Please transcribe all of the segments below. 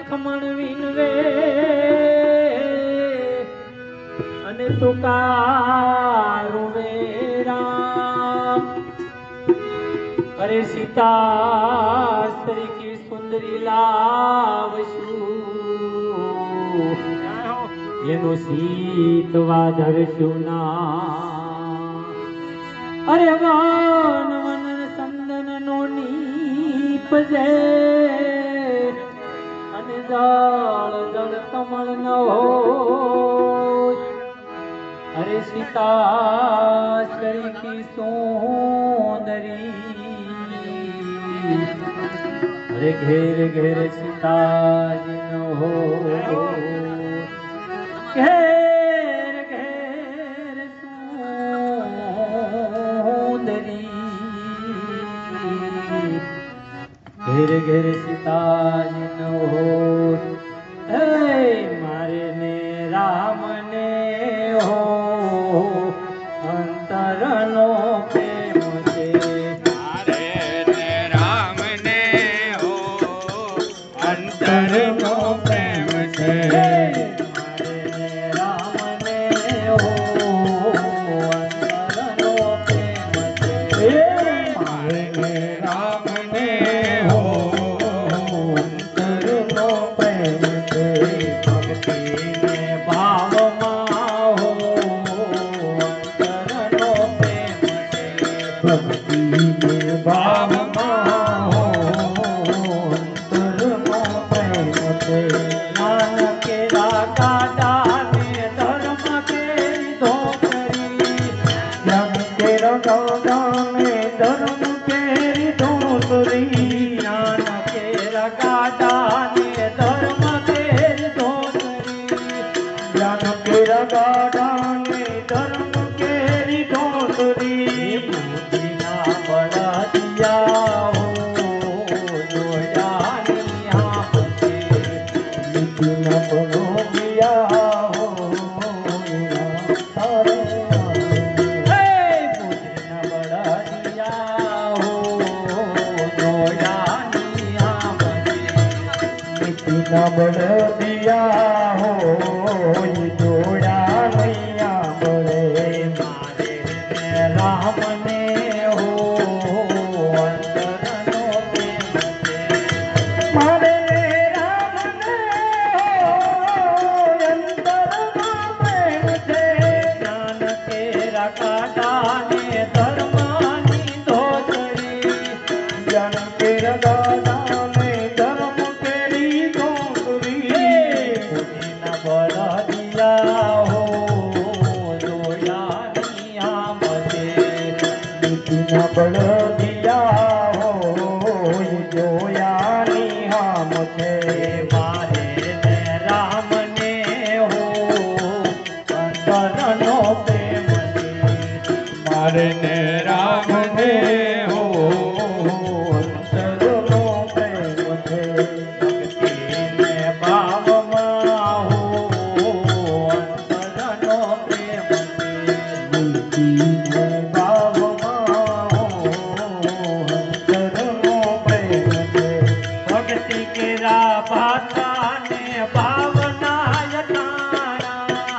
મખમણ વિનવે અને તુકારું રામ અરે સીતા સ્ત્રી કી સુંદરી લાવશું એનો સીતવા ધરશું ના અરે વન વન સંદન નો નીપજે અને જળ જળ કમળ ન હોય અરે સીતા સ્ત્રી કી સુંદરી અરે ઘેર ઘેર સીતાજી ન હો ઘેર ઘેર સુંદરી ઘેર ઘેર સીતાજી ન હો મારે ને રામ ને હો અંતરનો પ્રેમ છે મારે ને રામ ને હો અંતરનો પ્રેમ છે મારે ને રામ ને હો અંતરનો પ્રેમ છે મારે ને રામ ને હો અંતરનો પ્રેમ છે ભક્તિને ભાવમાં હો અંતરનો પ્રેમ છે ભક્તિને ભાવમાં હો અંતરનો પ્રેમ છે નાનકે રાગાડાને ધર્મ કેરી ધોતરી નાનકે રાગાડાને ધર્મ કેરી ધોતરી નાનકે રાગાડાને ધર્મ કેરી ધોતરી નાનકે રાગાડાને ધર્મ કેરી ધોતરી બુદ્ધિના બળદિયા હો જોયાની આપશે બુદ્ધિના બળદિયા હો તારે બુદ્ધિના બળદિયા હો જોયાની આપશે બુદ્ધિના બળદિયા હો જોયા નૈયા બળે મારે ને રામ ને હો અંતરનો પ્રેમ છે મારે ને રામ ને હો અંતરનો પ્રેમ છે જ્ઞાન કેરા કાટાને ધર્મની ધોતરી જ્ઞાન કેરા કાટાને ધર્મ કેરી ધોતરી બુદ્ધિના બળદિયા હો જોયાની આમતે બુદ્ધિના બળદિયા હો જોયાની આમતે મારે ને રામ ને હો અંતરનો પ્રેમ છે મારે ને રામ ને હો અંતરનો પ્રેમ છે ભક્તિને ભાવમાં હો અંતરનો પ્રેમ છે બુદ્ધિને ભાવમાં હો અંતરનો પ્રેમ છે ભક્તિ કેરા ભાતાને ભાવના યથાણા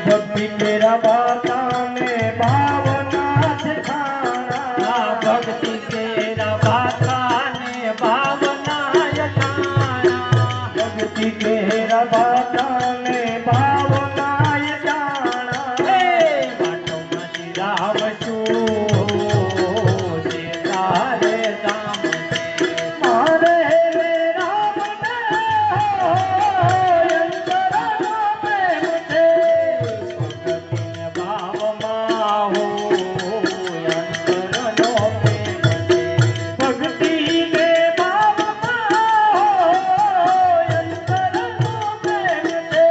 ભક્તિ કેરા ભાતાને ભાવના યથાણા ભક્તિ કેરા ભાતાને ભાવના યથાણા ભક્તિ કેરા ભાતાને ભાવના યથાણા હે વાટોમાં શિરાવશું જે તારે દામ છે મારે રે રામ ને હો અંતરનો પ્રેમ છે ભક્તિને ભાવમાં હો અંતરનો પ્રેમ છે ભક્તિને ભાવમાં હો અંતરનો પ્રેમ છે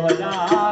વધારે